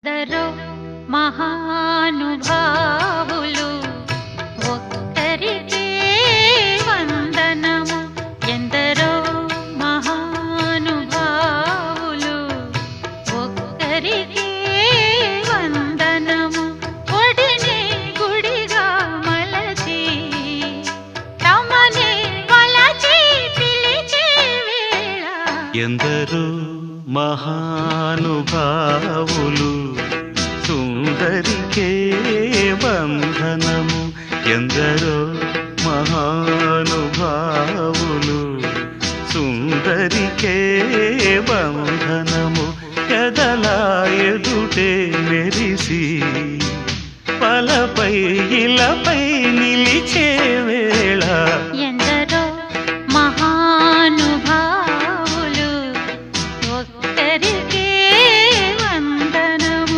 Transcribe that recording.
ఎందరో మహానుభావులు ఒక్కరికే వందనము. ఎందరో మహానుభావులు ఒక్కరికే వందనము. ఒడినే గుడిగా మలచి తమనే వలచి పిలిచే వేళ ఎందరో మహానుభావులు సుందరికే బంధనము. ఎందరో మహానుభావులు సుందరికే బంధనము. ఎదలా ఎదుటే మెరిసి పలపై ఇలపై నిలిచే